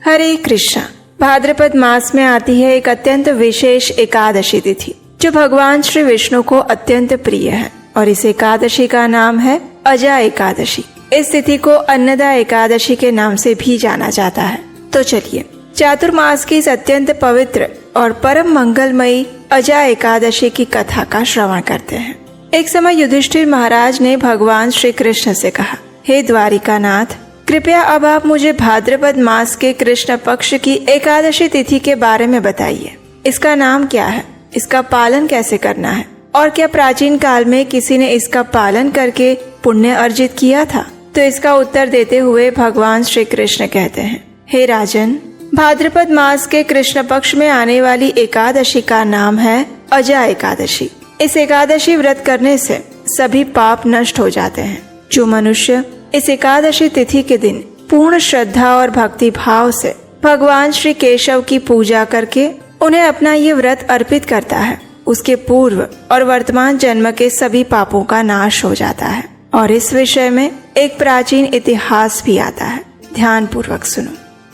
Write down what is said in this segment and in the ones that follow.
हरे कृष्णा। भाद्रपद मास में आती है एक अत्यंत विशेष एकादशी तिथि जो भगवान श्री विष्णु को अत्यंत प्रिय है और इस एकादशी का नाम है अजा एकादशी। इस तिथि को अन्नदा एकादशी के नाम से भी जाना जाता है। तो चलिए चातुर्मास की इस अत्यंत पवित्र और परम मंगलमयी अजा एकादशी की कथा का श्रवण करते हैं। एक समय युधिष्ठिर महाराज ने भगवान श्री कृष्ण से कहा, हे द्वारिकानाथ, कृपया अब आप मुझे भाद्रपद मास के कृष्ण पक्ष की एकादशी तिथि के बारे में बताइए। इसका नाम क्या है, इसका पालन कैसे करना है और क्या प्राचीन काल में किसी ने इसका पालन करके पुण्य अर्जित किया था? तो इसका उत्तर देते हुए भगवान श्री कृष्ण कहते हैं, हे राजन, भाद्रपद मास के कृष्ण पक्ष में आने वाली एकादशी का नाम है अजा एकादशी। इस एकादशी व्रत करने से सभी पाप नष्ट हो जाते हैं। जो मनुष्य इस एकादशी तिथि के दिन पूर्ण श्रद्धा और भक्ति भाव से भगवान श्री केशव की पूजा करके उन्हें अपना ये व्रत अर्पित करता है, उसके पूर्व और वर्तमान जन्म के सभी पापों का नाश हो जाता है। और इस विषय में एक प्राचीन इतिहास भी आता है, ध्यान पूर्वक सुनो।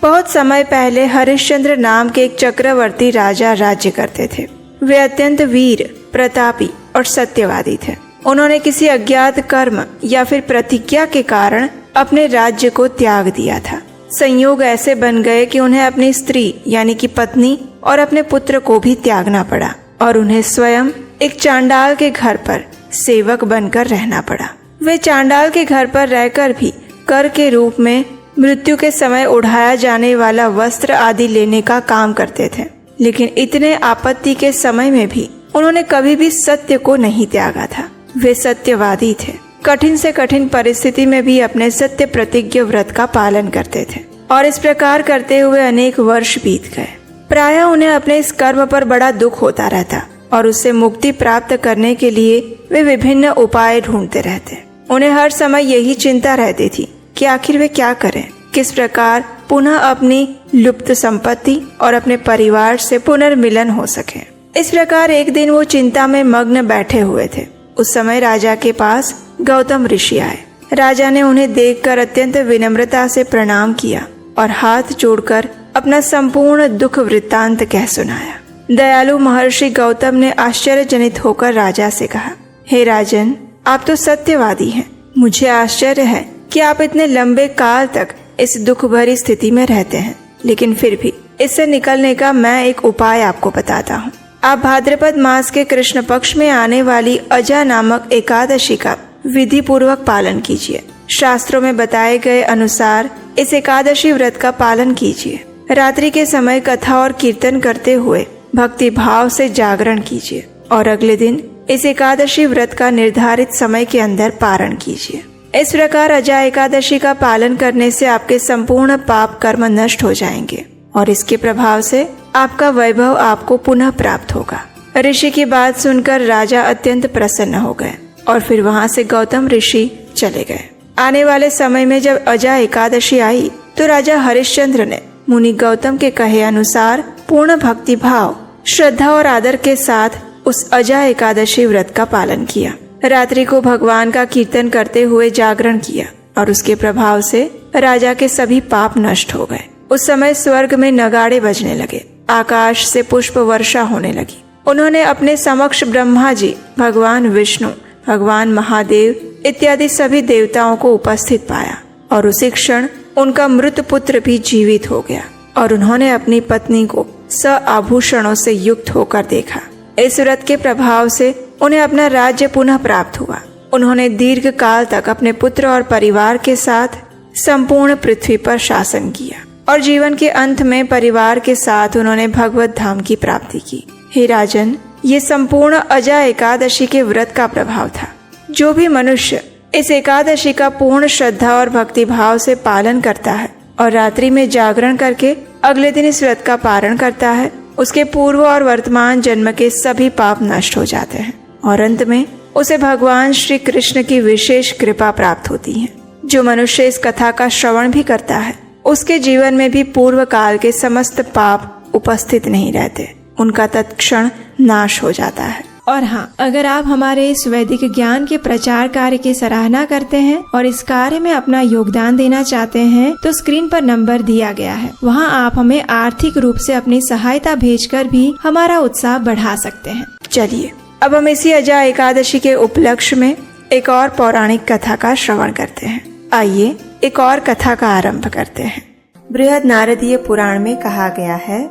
बहुत समय पहले हरिश्चंद्र नाम के एक चक्रवर्ती राजा राज्य करते थे। वे अत्यंत वीर, प्रतापी और सत्यवादी थे। उन्होंने किसी अज्ञात कर्म या फिर प्रतिज्ञा के कारण अपने राज्य को त्याग दिया था। संयोग ऐसे बन गए कि उन्हें अपनी स्त्री यानी कि पत्नी और अपने पुत्र को भी त्यागना पड़ा और उन्हें स्वयं एक चांडाल के घर पर सेवक बनकर रहना पड़ा। वे चांडाल के घर पर रहकर भी कर के रूप में मृत्यु के समय उड़ाया जाने वाला वस्त्र आदि लेने का काम करते थे। लेकिन इतने आपत्ति के समय में भी उन्होंने कभी भी सत्य को नहीं त्यागा था। वे सत्यवादी थे। कठिन से कठिन परिस्थिति में भी अपने सत्य प्रतिज्ञ व्रत का पालन करते थे और इस प्रकार करते हुए अनेक वर्ष बीत गए। प्रायः उन्हें अपने इस कर्म पर बड़ा दुख होता रहता और उससे मुक्ति प्राप्त करने के लिए वे विभिन्न उपाय ढूंढते रहते। उन्हें हर समय यही चिंता रहती थी कि आखिर वे क्या करें, किस प्रकार पुनः अपनी लुप्त संपत्ति और अपने परिवार से पुनर्मिलन हो सके। इस प्रकार एक दिन वो चिंता में मग्न बैठे हुए थे। उस समय राजा के पास गौतम ऋषि आए। राजा ने उन्हें देखकर अत्यंत विनम्रता से प्रणाम किया और हाथ जोड़कर अपना संपूर्ण दुख वृत्तांत कह सुनाया। दयालु महर्षि गौतम ने आश्चर्यजनित होकर राजा से कहा, हे राजन, आप तो सत्यवादी हैं। मुझे आश्चर्य है कि आप इतने लंबे काल तक इस दुख भरी स्थिति में रहते हैं, लेकिन फिर भी इससे निकलने का मैं एक उपाय आपको बताता हूँ। आप भाद्रपद मास के कृष्ण पक्ष में आने वाली अजा नामक एकादशी का विधि पूर्वक पालन कीजिए। शास्त्रों में बताए गए अनुसार इस एकादशी व्रत का पालन कीजिए। रात्रि के समय कथा और कीर्तन करते हुए भक्ति भाव से जागरण कीजिए और अगले दिन इस एकादशी व्रत का निर्धारित समय के अंदर पारण कीजिए। इस प्रकार अजा एकादशी का पालन करने से आपके संपूर्ण पाप कर्म नष्ट हो जाएंगे और इसके प्रभाव से आपका वैभव आपको पुनः प्राप्त होगा। ऋषि की बात सुनकर राजा अत्यंत प्रसन्न हो गए और फिर वहां से गौतम ऋषि चले गए। आने वाले समय में जब अजा एकादशी आई तो राजा हरिश्चंद्र ने मुनि गौतम के कहे अनुसार पूर्ण भक्ति भाव, श्रद्धा और आदर के साथ उस अजा एकादशी व्रत का पालन किया। रात्रि को भगवान का कीर्तन करते हुए जागरण किया और उसके प्रभाव से राजा के सभी पाप नष्ट हो गए। उस समय स्वर्ग में नगाड़े बजने लगे, आकाश से पुष्प वर्षा होने लगी। उन्होंने अपने समक्ष ब्रह्मा जी, भगवान विष्णु, भगवान महादेव इत्यादि सभी देवताओं को उपस्थित पाया और उसी क्षण उनका मृत पुत्र भी जीवित हो गया और उन्होंने अपनी पत्नी को आभूषणों से युक्त होकर देखा। इस व्रत के प्रभाव से उन्हें अपना राज्य पुनः प्राप्त हुआ। उन्होंने दीर्घ काल तक अपने पुत्र और परिवार के साथ संपूर्ण पृथ्वी पर शासन किया और जीवन के अंत में परिवार के साथ उन्होंने भगवत धाम की प्राप्ति की। हे राजन, ये संपूर्ण अजा एकादशी के व्रत का प्रभाव था। जो भी मनुष्य इस एकादशी का पूर्ण श्रद्धा और भक्ति भाव से पालन करता है और रात्रि में जागरण करके अगले दिन इस व्रत का पारण करता है, उसके पूर्व और वर्तमान जन्म के सभी पाप नष्ट हो जाते हैं और अंत में उसे भगवान श्री कृष्ण की विशेष कृपा प्राप्त होती है। जो मनुष्य इस कथा का श्रवण भी करता है उसके जीवन में भी पूर्व काल के समस्त पाप उपस्थित नहीं रहते, उनका तत्क्षण नाश हो जाता है। और हाँ, अगर आप हमारे इस वैदिक ज्ञान के प्रचार कार्य की सराहना करते हैं और इस कार्य में अपना योगदान देना चाहते हैं तो स्क्रीन पर नंबर दिया गया है, वहाँ आप हमें आर्थिक रूप से अपनी सहायता भेजकर भी हमारा उत्साह बढ़ा सकते हैं। चलिए अब हम इसी अजा एकादशी के उपलक्ष्य में एक और पौराणिक कथा का श्रवण करते हैं। आइए एक और कथा का आरंभ करते हैं। बृहद नारदीय पुराण में कहा गया है,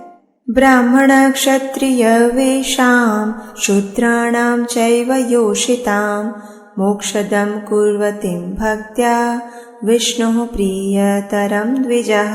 ब्राह्मण क्षत्रिय वेशाम शूद्राणाम चैव योषिताम मोक्षदम कुर्वतीं भक्त्या विष्णु प्रियतरम द्विजः।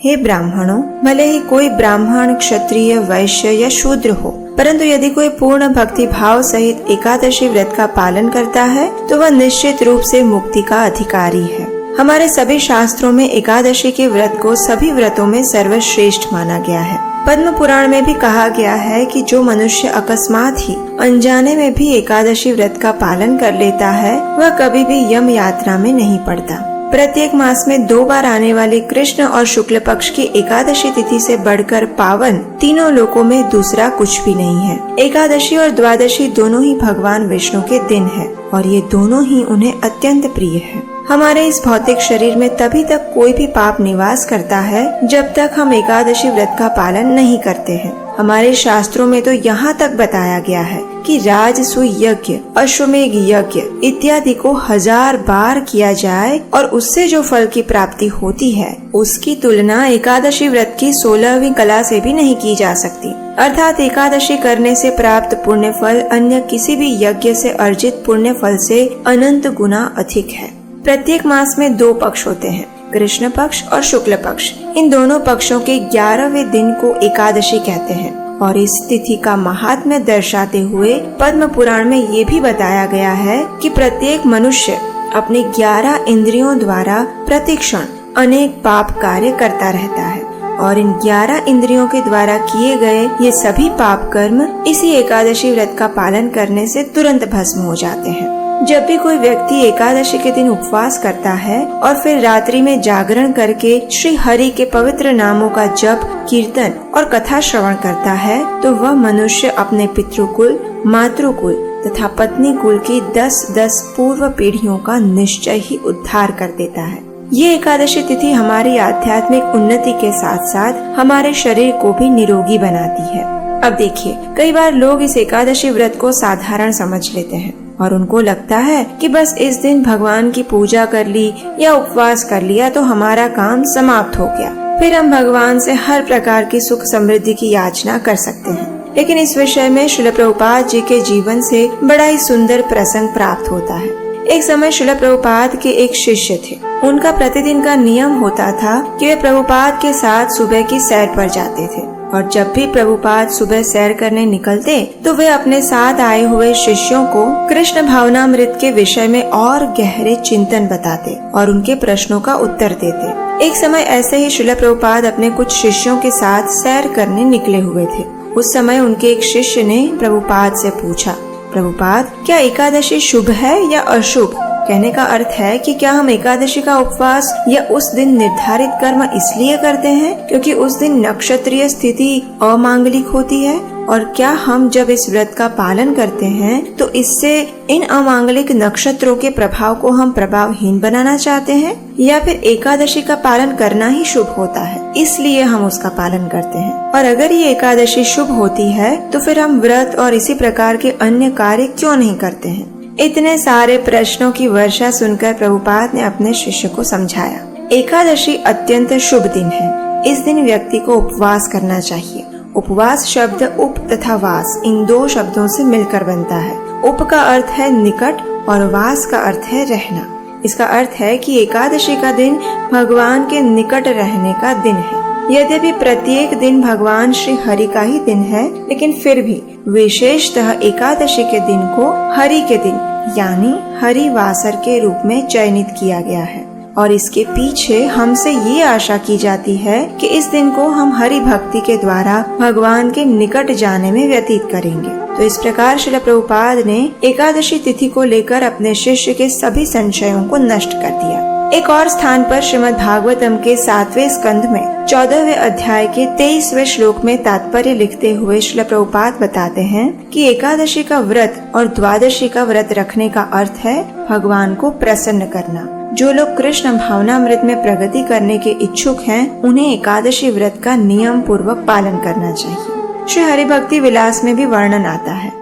हे ब्राह्मणों, भले ही कोई ब्राह्मण क्षत्रिय वैश्य या शूद्र हो, परंतु यदि कोई पूर्ण भक्ति भाव सहित एकादशी व्रत का पालन करता है तो वह निश्चित रूप से मुक्ति का अधिकारी है। हमारे सभी शास्त्रों में एकादशी के व्रत को सभी व्रतों में सर्वश्रेष्ठ माना गया है। पद्म पुराण में भी कहा गया है कि जो मनुष्य अकस्मात ही अनजाने में भी एकादशी व्रत का पालन कर लेता है वह कभी भी यम यात्रा में नहीं पड़ता। प्रत्येक मास में 2 बार आने वाली कृष्ण और शुक्ल पक्ष की एकादशी तिथि से बढ़कर पावन तीनों लोकों में दूसरा कुछ भी नहीं है। एकादशी और द्वादशी दोनों ही भगवान विष्णु के दिन है और ये दोनों ही उन्हें अत्यंत प्रिय है। हमारे इस भौतिक शरीर में तभी तक कोई भी पाप निवास करता है जब तक हम एकादशी व्रत का पालन नहीं करते हैं। हमारे शास्त्रों में तो यहाँ तक बताया गया है कि राजसूय यज्ञ, अश्वमेघ यज्ञ इत्यादि को 1000 बार किया जाए और उससे जो फल की प्राप्ति होती है उसकी तुलना एकादशी व्रत की 16वीं कला से भी नहीं की जा सकती। अर्थात एकादशी करने से प्राप्त पुण्य फल अन्य किसी भी यज्ञ से अर्जित पुण्य फल से अनंत गुना अधिक है। प्रत्येक मास में 2 पक्ष होते हैं, कृष्ण पक्ष और शुक्ल पक्ष। इन दोनों पक्षों के 11वें दिन को एकादशी कहते हैं और इस तिथि का महात्म्य दर्शाते हुए पद्म पुराण में ये भी बताया गया है कि प्रत्येक मनुष्य अपने 11 इंद्रियों द्वारा प्रतिक्षण अनेक पाप कार्य करता रहता है और इन 11 इंद्रियों के द्वारा किए गए ये सभी पाप कर्म इसी एकादशी व्रत का पालन करने से तुरंत भस्म हो जाते हैं। जब भी कोई व्यक्ति एकादशी के दिन उपवास करता है और फिर रात्रि में जागरण करके श्री हरि के पवित्र नामों का जप, कीर्तन और कथा श्रवण करता है तो वह मनुष्य अपने पितृकुल, मातृकुल तथा पत्नी कुल की 10-10 पूर्व पीढ़ियों का निश्चय ही उद्धार कर देता है। ये एकादशी तिथि हमारी आध्यात्मिक उन्नति के साथ साथ हमारे शरीर को भी निरोगी बनाती है। अब देखिए, कई बार लोग इस एकादशी व्रत को साधारण समझ लेते हैं और उनको लगता है कि बस इस दिन भगवान की पूजा कर ली या उपवास कर लिया तो हमारा काम समाप्त हो गया, फिर हम भगवान से हर प्रकार की सुख समृद्धि की याचना कर सकते हैं। लेकिन इस विषय में श्रील प्रभुपाद जी के जीवन से बड़ा ही सुंदर प्रसंग प्राप्त होता है। एक समय श्रील प्रभुपाद के एक शिष्य थे। उनका प्रतिदिन का नियम होता था कि वे प्रभुपाद के साथ सुबह की सैर पर जाते थे और जब भी प्रभुपाद सुबह सैर करने निकलते तो वे अपने साथ आए हुए शिष्यों को कृष्ण भावनामृत के विषय में और गहरे चिंतन बताते और उनके प्रश्नों का उत्तर देते। एक समय ऐसे ही श्रील प्रभुपाद अपने कुछ शिष्यों के साथ सैर करने निकले हुए थे। उस समय उनके एक शिष्य ने प्रभुपाद से पूछा, प्रभुपाद, क्या एकादशी शुभ है या अशुभ? कहने का अर्थ है कि क्या हम एकादशी का उपवास या उस दिन निर्धारित कर्म इसलिए करते हैं क्योंकि उस दिन नक्षत्रीय स्थिति अमांगलिक होती है, और क्या हम जब इस व्रत का पालन करते हैं तो इससे इन अमांगलिक नक्षत्रों के प्रभाव को हम प्रभावहीन बनाना चाहते हैं, या फिर एकादशी का पालन करना ही शुभ होता है इसलिए हम उसका पालन करते हैं? और अगर ये एकादशी शुभ होती है तो फिर हम व्रत और इसी प्रकार के अन्य कार्य क्यों नहीं करते हैं? इतने सारे प्रश्नों की वर्षा सुनकर प्रभुपाद ने अपने शिष्य को समझाया। एकादशी अत्यंत शुभ दिन है। इस दिन व्यक्ति को उपवास करना चाहिए। उपवास शब्द उप तथा वास इन 2 शब्दों से मिलकर बनता है। उप का अर्थ है निकट और वास का अर्थ है रहना। इसका अर्थ है कि एकादशी का दिन भगवान के निकट रहने का दिन है। यद्यपि प्रत्येक दिन भगवान श्री हरि का ही दिन है, लेकिन फिर भी विशेषतः एकादशी के दिन को हरि के दिन यानी हरिवासर के रूप में चयनित किया गया है और इसके पीछे हमसे ये आशा की जाती है कि इस दिन को हम हरि भक्ति के द्वारा भगवान के निकट जाने में व्यतीत करेंगे। तो इस प्रकार श्रील प्रभुपाद ने एकादशी तिथि को लेकर अपने शिष्य के सभी संशयों को नष्ट कर दिया। एक और स्थान पर श्रीमद् भागवतम के 7वें स्कंध में 14वें अध्याय के 23वें श्लोक में तात्पर्य लिखते हुए श्रील प्रभुपाद बताते हैं कि एकादशी का व्रत और द्वादशी का व्रत रखने का अर्थ है भगवान को प्रसन्न करना। जो लोग कृष्ण भावनामृत में प्रगति करने के इच्छुक हैं, उन्हें एकादशी व्रत का नियम पूर्वक पालन करना चाहिए। श्री हरि भक्ति विलास में भी वर्णन आता है,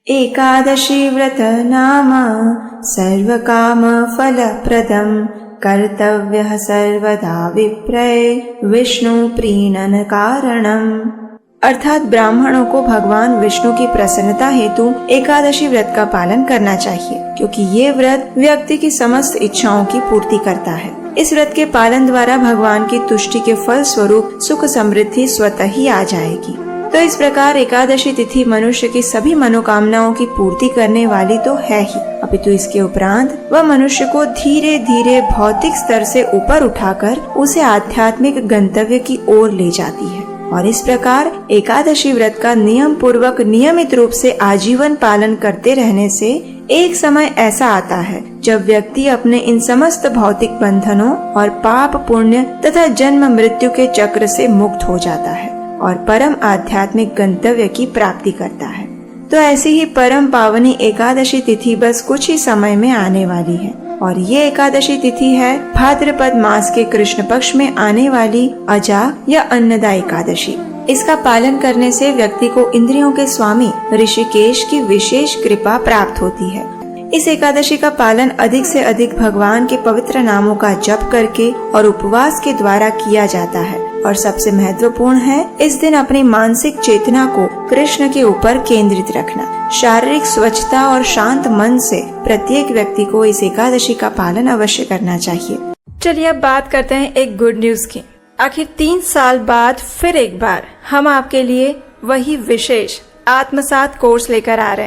एकादशी व्रत नाम सर्व काम फल प्रदम कर्तव्यः सर्वदा विप्रय विष्णु प्रीणन कारणम। अर्थात ब्राह्मणों को भगवान विष्णु की प्रसन्नता हेतु एकादशी व्रत का पालन करना चाहिए, क्योंकि ये व्रत व्यक्ति की समस्त इच्छाओं की पूर्ति करता है। इस व्रत के पालन द्वारा भगवान की तुष्टि के फल स्वरूप सुख समृद्धि स्वतः ही आ जाएगी। तो इस प्रकार एकादशी तिथि मनुष्य की सभी मनोकामनाओं की पूर्ति करने वाली तो है ही, अपितु इसके उपरांत वह मनुष्य को धीरे धीरे भौतिक स्तर से ऊपर उठाकर उसे आध्यात्मिक गंतव्य की ओर ले जाती है। और इस प्रकार एकादशी व्रत का नियम पूर्वक नियमित रूप से आजीवन पालन करते रहने से एक समय ऐसा आता है जब व्यक्ति अपने इन समस्त भौतिक बंधनों और पाप पुण्य तथा जन्म मृत्यु के चक्र से मुक्त हो जाता है और परम आध्यात्मिक गंतव्य की प्राप्ति करता है। तो ऐसी ही परम पावनी एकादशी तिथि बस कुछ ही समय में आने वाली है, और ये एकादशी तिथि है भाद्रपद मास के कृष्ण पक्ष में आने वाली अजा या अन्नदा एकादशी। इसका पालन करने से व्यक्ति को इंद्रियों के स्वामी ऋषिकेश की विशेष कृपा प्राप्त होती है। इस एकादशी का पालन अधिक से अधिक भगवान के पवित्र नामों का जप करके और उपवास के द्वारा किया जाता है। और सबसे महत्वपूर्ण है इस दिन अपनी मानसिक चेतना को कृष्ण के ऊपर केंद्रित रखना। शारीरिक स्वच्छता और शांत मन से प्रत्येक व्यक्ति को इस एकादशी का पालन अवश्य करना चाहिए। चलिए अब बात करते हैं एक गुड न्यूज की। आखिर 3 साल बाद फिर एक बार हम आपके लिए वही विशेष आत्मसात कोर्स लेकर आ रहे हैं।